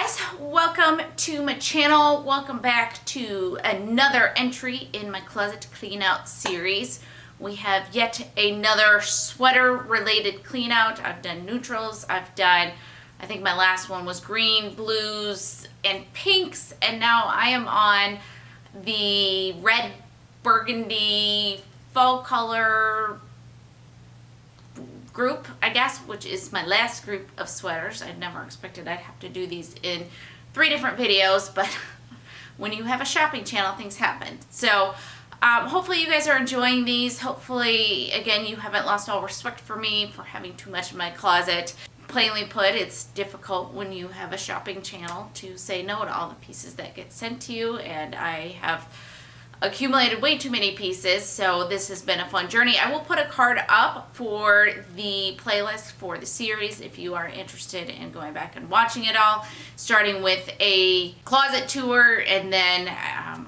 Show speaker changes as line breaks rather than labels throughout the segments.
guys, welcome to my channel. Welcome back to another entry in my Closet Clean Out series. We have yet another sweater related clean out. I've done neutrals, I've done, I think my last one was green, blues, and pinks, and now I am on the red burgundy fall color group, I guess, which is my last group of sweaters. I never expected I'd have to do these in 3 different videos, but when you have a shopping channel, things happen. So hopefully you guys are enjoying these. Hopefully, again, you haven't lost all respect for me for having too much in my closet. Plainly put, it's difficult when you have a shopping channel to say no to all the pieces that get sent to you, and I have accumulated way too many pieces, so this has been a fun journey. I will put a card up for the playlist for the series if you are interested in going back and watching it all, starting with a closet tour, and then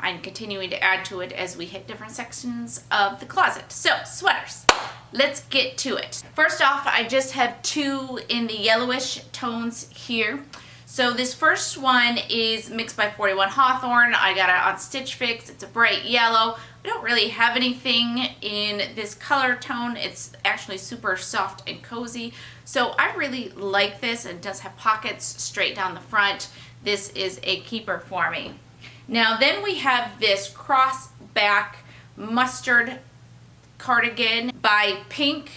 I'm continuing to add to it as we hit different sections of the closet. So, sweaters. Let's get to it. First off, I just have 2 in the yellowish tones here. So this first one is Mixed by 41 Hawthorne. I got it on Stitch Fix. It's a bright yellow. I don't really have anything in this color tone. It's actually super soft and cozy. So I really like this. It does have pockets straight down the front. This is a keeper for me. Now then we have this cross back mustard cardigan by Pink.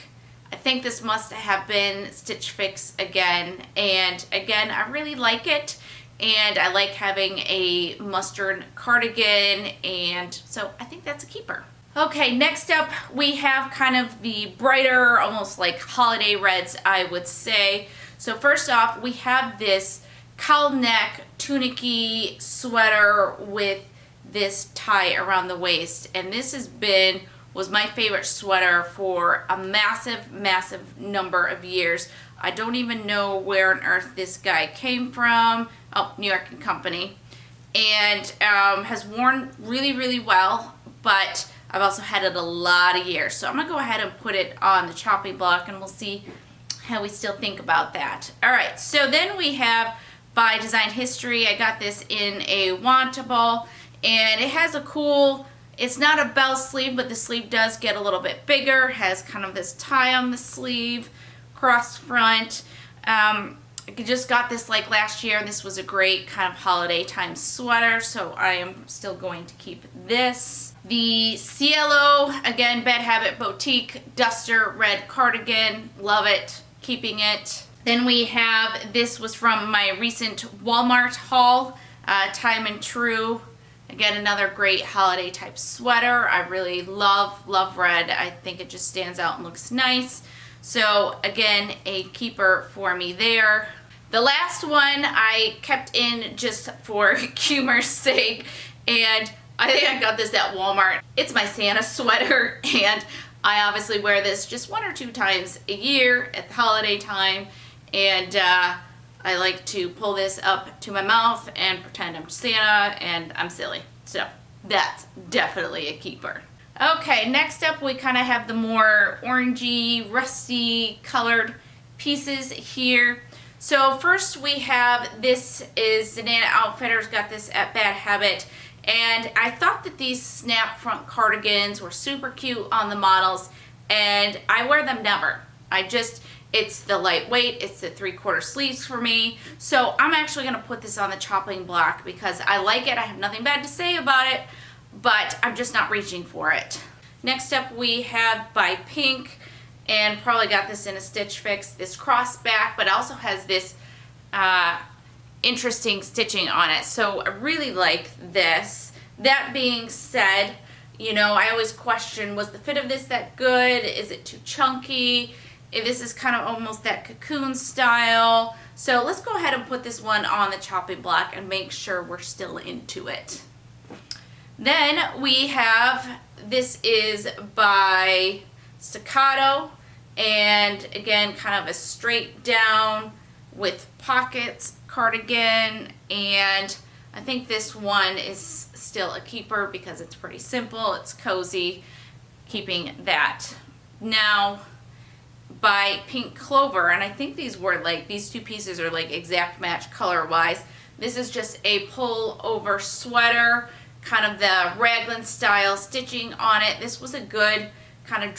I think this must have been Stitch Fix again, and again, I really like it, and I like having a mustard cardigan, and so I think that's a keeper. Okay, next up we have kind of the brighter, almost like holiday reds, I would say. So first off, we have this cowl neck tunic-y sweater with this tie around the waist, and this was my favorite sweater for a massive number of years. I don't even know where on earth this guy came from. Oh, New York & Company. And has worn really well, but I've also had it a lot of years. So I'm gonna go ahead and put it on the chopping block and we'll see how we still think about that. All right, so then we have by Design History. I got this in a wantable, and it has a cool, it's not a bell sleeve, but the sleeve does get a little bit bigger, has kind of this tie on the sleeve, cross front. I just got this like last year, and this was a great kind of holiday time sweater, so I am still going to keep this. The Cielo, again, Bad Habit Boutique Duster Red Cardigan, love it, keeping it. Then we have, this was from my recent Walmart haul, Time and True. Again, another great holiday type sweater. I really love red. I think it just stands out and looks nice. So again, a keeper for me there. The last one I kept in just for humor's sake, and I think I got this at Walmart. It's my Santa sweater, and I obviously wear this just 1 or 2 times a year at the holiday time, and I like to pull this up to my mouth and pretend I'm Santa and I'm silly. So that's definitely a keeper. Okay, next up we kind of have the more orangey, rusty colored pieces here. So first we have, this is Zanana Outfitters, got this at Bad Habit, and I thought that these snap front cardigans were super cute on the models, and I wear them never. It's the lightweight, it's the 3/4 sleeves for me. So I'm actually gonna put this on the chopping block because I like it. I have nothing bad to say about it, but I'm just not reaching for it. Next up we have by Pink, and probably got this in a Stitch Fix, this cross back, but also has this interesting stitching on it. So I really like this. That being said, you know, I always question, was the fit of this that good? Is it too chunky? This is kind of almost that cocoon style. So let's go ahead and put this one on the chopping block and make sure we're still into it. Then we have, this is by Staccato, and again, kind of a straight down with pockets cardigan, and I think this one is still a keeper because it's pretty simple, it's cozy, keeping that. Now, by Pink Clover, and I think these were like, these 2 pieces are like exact match color wise. This is just a pull over sweater, kind of the raglan style stitching on it. This was a good kind of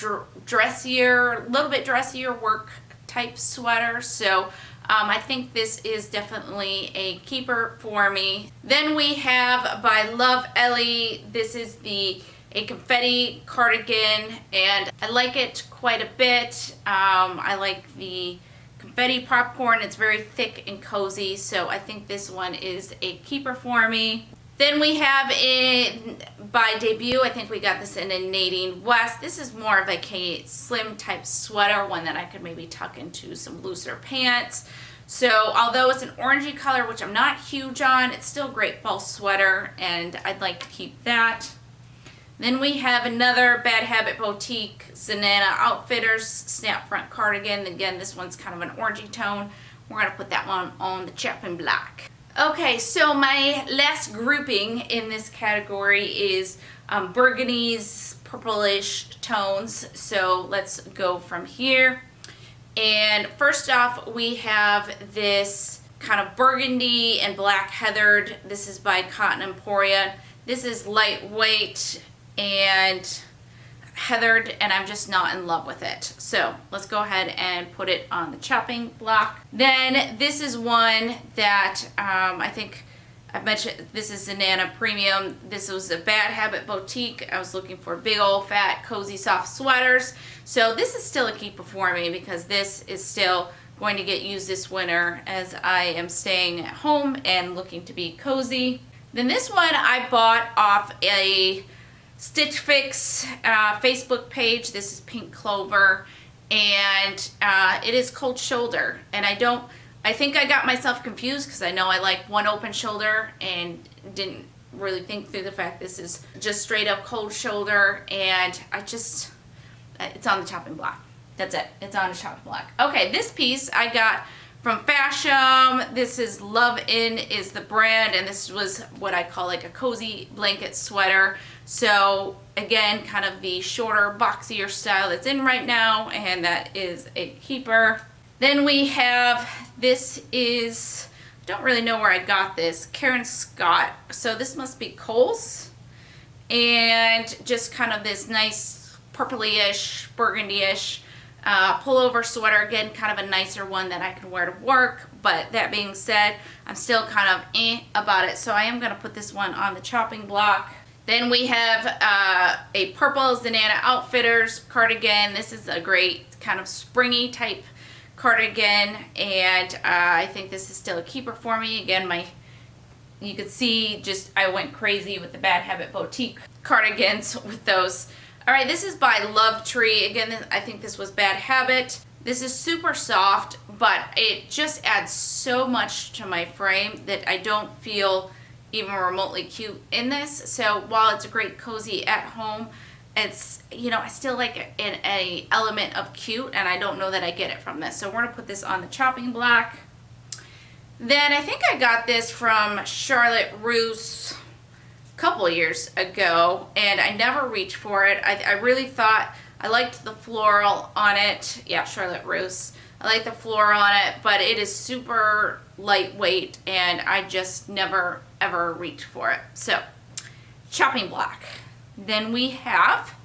dressier, a little bit dressier work type sweater. So I think this is definitely a keeper for me. Then we have by Love Ellie. This is a confetti cardigan, and I like it quite a bit. I like the confetti popcorn. It's very thick and cozy, so I think this one is a keeper for me. Then we have by Debut, I think we got this in a Nadine West. This is more of like a slim type sweater, one that I could maybe tuck into some looser pants. So although it's an orangey color, which I'm not huge on, it's still a great fall sweater, and I'd like to keep that. Then we have another Bad Habit Boutique Zanana Outfitters snap front cardigan. Again, this one's kind of an orangey tone. We're going to put that one on the chopping block. Okay, so my last grouping in this category is Burgundy's purplish tones. So let's go from here. And first off, we have this kind of burgundy and black heathered. This is by Cotton Emporia. This is lightweight and heathered, and I'm just not in love with it. So let's go ahead and put it on the chopping block. Then this is one that I think I've mentioned. This is Zanana Premium. This was a Bad Habit Boutique. I was looking for big old fat cozy soft sweaters. So this is still a keeper for me because this is still going to get used this winter as I am staying at home and looking to be cozy. Then this one I bought off a Stitch Fix Facebook page. This is Pink Clover, and it is cold shoulder. And I think I got myself confused because I know I like one open shoulder and didn't really think through the fact this is just straight up cold shoulder, and it's on the chopping block. That's it. It's on the chopping block. Okay, this piece I got from Fashion. This is Love In is the brand, and this was what I call like a cozy blanket sweater. So again, kind of the shorter, boxier style that's in right now, and that is a keeper. Then we have, this is, don't really know where I got this, Karen Scott. So this must be Kohl's, and just kind of this nice purpley-ish, burgundy-ish pullover sweater. Again, kind of a nicer one that I can wear to work. But that being said, I'm still kind of about it. So I am going to put this one on the chopping block. Then we have a purple Zanana Outfitters cardigan. This is a great kind of springy type cardigan, and I think this is still a keeper for me. Again, you could see just I went crazy with the Bad Habit Boutique cardigans with those. All right, this is by Love Tree. Again, I think this was Bad Habit. This is super soft, but it just adds so much to my frame that I don't feel even remotely cute in this. So while it's a great cozy at home, it's, I still like an element of cute, and I don't know that I get it from this. So we're gonna put this on the chopping block. Then I think I got this from Charlotte Russe a couple of years ago, and I never reached for it. I really thought I liked the floral on it. Yeah, Charlotte Russe. I like the floral on it, but it is super lightweight, and I just never ever reached for it. So, chopping block. Then we have,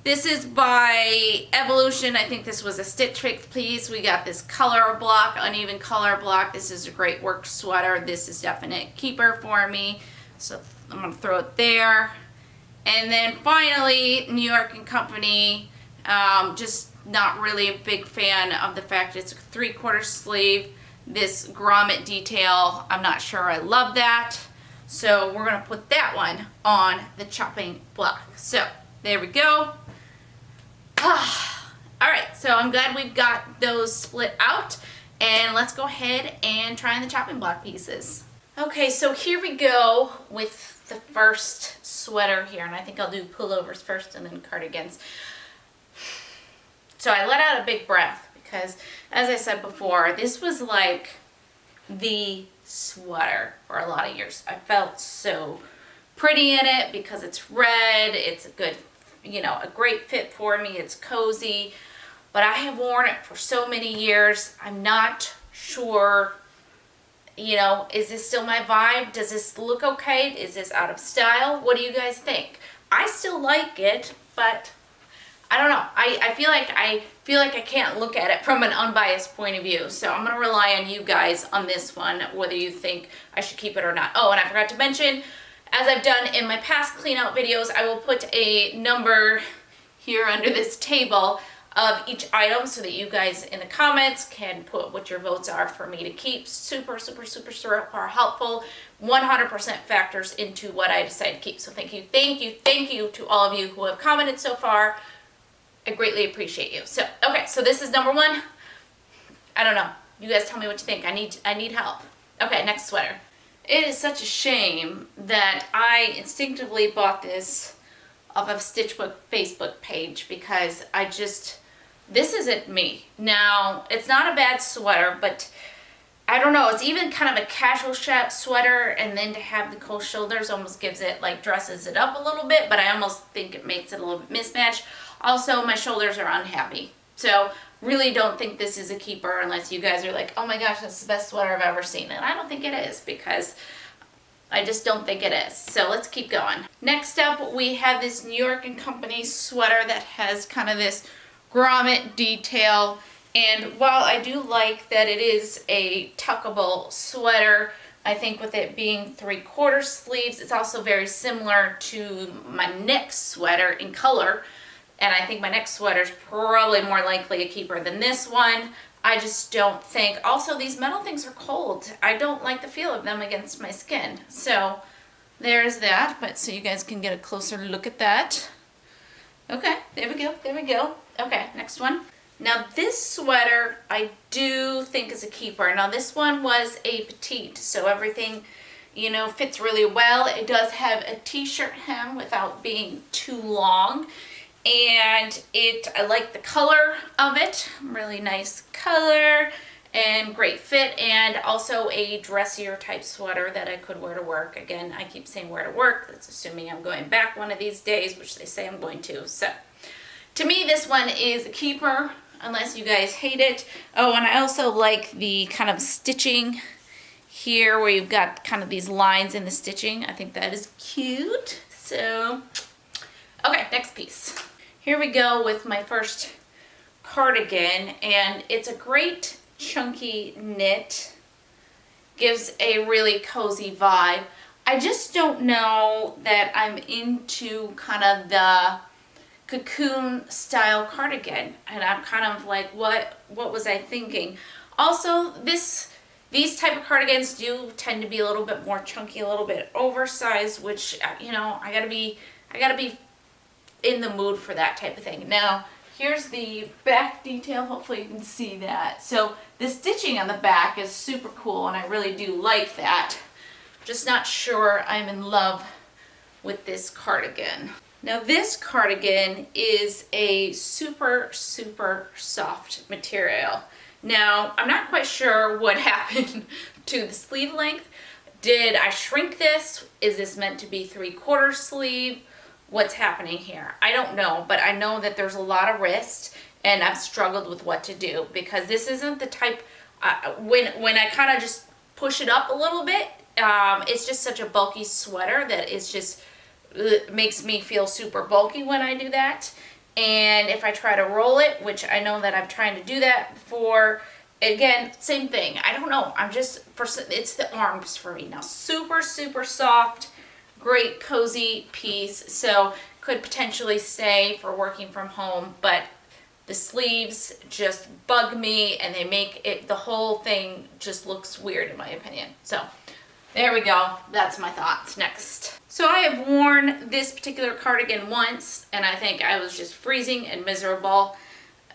this is by Evolution. I think this was a Stitch Fix piece. We got this color block, uneven color block. This is a great work sweater. This is definite keeper for me. So I'm going to throw it there. And then finally, New York & Company. Just not really a big fan of the fact it's a 3/4 sleeve. This grommet detail, I'm not sure I love that. So we're going to put that one on the chopping block. So there we go. Alright, so I'm glad we've got those split out. And let's go ahead and try on the chopping block pieces. Okay, so here we go with the first sweater here. And I think I'll do pullovers first and then cardigans. So I let out a big breath because, as I said before, this was like the sweater for a lot of years. I felt so pretty in it because it's red. It's a good, a great fit for me. It's cozy, but I have worn it for so many years. I'm not sure You know, is this still my vibe? Does this look okay? Is this out of style? What do you guys think? I still like it, but I don't know. I feel like I can't look at it from an unbiased point of view. So I'm going to rely on you guys on this one, whether you think I should keep it or not. Oh, and I forgot to mention, as I've done in my past clean out videos, I will put a number here under this table of each item so that you guys in the comments can put what your votes are for me to keep. Super, super, super, super helpful. 100% factors into what I decide to keep. So thank you to all of you who have commented so far. I greatly appreciate you. So, okay, so this is number one. I don't know. You guys tell me what you think. I need help. Okay, next sweater. It is such a shame that I instinctively bought this off of Stitchbook Facebook page because this isn't me. Now, it's not a bad sweater, but I don't know, it's even kind of a casual sweater, and then to have the cold shoulders almost gives it, like, dresses it up a little bit, but I almost think it makes it a little bit mismatched. Also, my shoulders are unhappy. So, really don't think this is a keeper unless you guys are like, oh my gosh, that's the best sweater I've ever seen. And I don't think it is, because I just don't think it is. So let's keep going. Next up, we have this New York & Company sweater that has kind of this grommet detail. And while I do like that it is a tuckable sweater, I think with it being 3/4 sleeves, it's also very similar to my next sweater in color. And I think my next sweater is probably more likely a keeper than this one. I just don't think. Also, these metal things are cold. I don't like the feel of them against my skin. So there's that. But so you guys can get a closer look at that. Okay, there we go. There we go. Okay, next one. Now this sweater I do think is a keeper. Now this one was a petite, so everything, you know, fits really well. It does have a t-shirt hem without being too long. And I like the color of it, really nice color and great fit, and also a dressier type sweater that I could wear to work. Again, I keep saying wear to work, that's assuming I'm going back one of these days, which they say I'm going to. So to me, this one is a keeper, unless you guys hate it. Oh, and I also like the kind of stitching here where you've got kind of these lines in the stitching. I think that is cute. So, okay, next piece. Here we go with my first cardigan, and it's a great chunky knit. Gives a really cozy vibe. I just don't know that I'm into kind of the cocoon style cardigan, and I'm kind of like, what was I thinking? Also, these type of cardigans do tend to be a little bit more chunky, a little bit oversized, which, you know, I gotta be in the mood for that type of thing. Now, here's the back detail. Hopefully you can see that. So the stitching on the back is super cool, and I really do like that. Just not sure I'm in love with this cardigan. Now this cardigan is a super, super soft material. Now, I'm not quite sure what happened to the sleeve length. Did I shrink this? Is this meant to be 3/4 sleeve? What's happening here? I don't know, but I know that there's a lot of wrist, and I've struggled with what to do, because this isn't the type, when I kind of just push it up a little bit, it's just such a bulky sweater that it's just, makes me feel super bulky when I do that. And if I try to roll it, which I know that I'm trying to do that before, again, same thing. I don't know. It's the arms for me now. Super, super soft. Great cozy piece, so could potentially stay for working from home, but the sleeves just bug me, and they make it, the whole thing just looks weird in my opinion. So there we go. That's my thoughts. Next. So I have worn this particular cardigan once, and I think I was just freezing and miserable.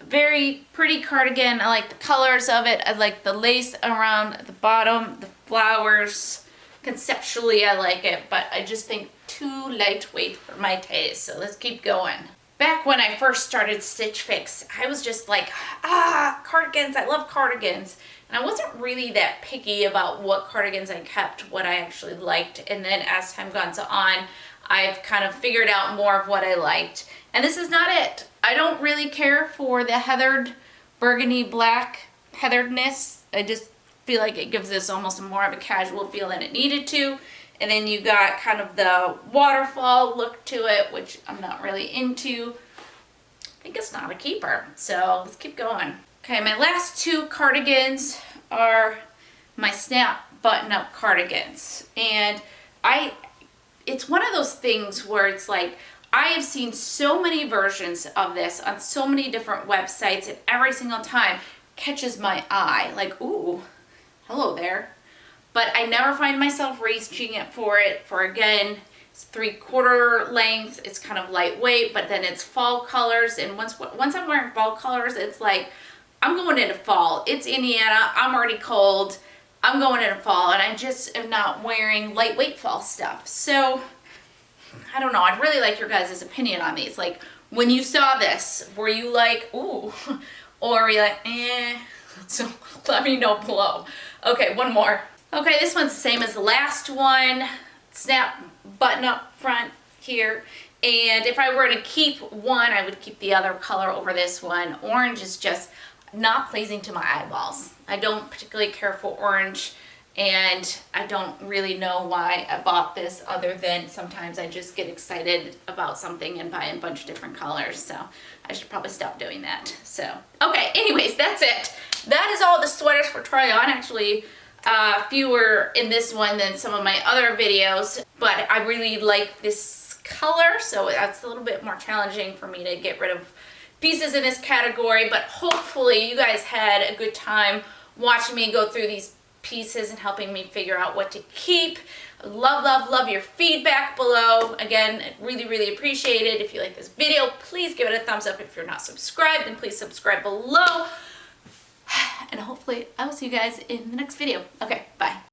Very pretty cardigan. I like the colors of it. I like the lace around the bottom, the flowers. Conceptually, I like it, but I just think too lightweight for my taste. So let's keep going. Back when I first started Stitch Fix, I was just like, cardigans, I love cardigans. And I wasn't really that picky about what cardigans I kept, what I actually liked. And then as time goes on, I've kind of figured out more of what I liked. And this is not it. I don't really care for the heathered burgundy black heatheredness. I just feel like it gives this almost more of a casual feel than it needed to. And then you got kind of the waterfall look to it, which I'm not really into. I think it's not a keeper, so let's keep going. Okay, my last two cardigans are my snap button-up cardigans. And it's one of those things where it's like, I have seen so many versions of this on so many different websites, and every single time catches my eye. Like, ooh, hello there. But I never find myself reaching it for again, it's 3/4 length. It's kind of lightweight, but then it's fall colors. And once I'm wearing fall colors, it's like, I'm going into fall. It's Indiana. I'm already cold. I'm going into fall, and I just am not wearing lightweight fall stuff. So, I don't know. I'd really like your guys' opinion on these. Like, when you saw this, were you like, ooh, or were you like, eh? So, let me know below. Okay, one more. Okay, this one's the same as the last one. Snap button up front here. And if I were to keep one, I would keep the other color over this one. Orange is just not pleasing to my eyeballs. I don't particularly care for orange, and I don't really know why I bought this other than sometimes I just get excited about something and buy a bunch of different colors. So I should probably stop doing that. So, okay, anyways, that's it. That is all the sweaters for try on. Actually, fewer in this one than some of my other videos, but I really like this color, so that's a little bit more challenging for me to get rid of pieces in this category. But hopefully you guys had a good time watching me go through these pieces and helping me figure out what to keep. Love, love, love your feedback below. Again, really appreciate it. If you like this video, please give it a thumbs up. If you're not subscribed, then please subscribe below. And hopefully I will see you guys in the next video. Okay, bye.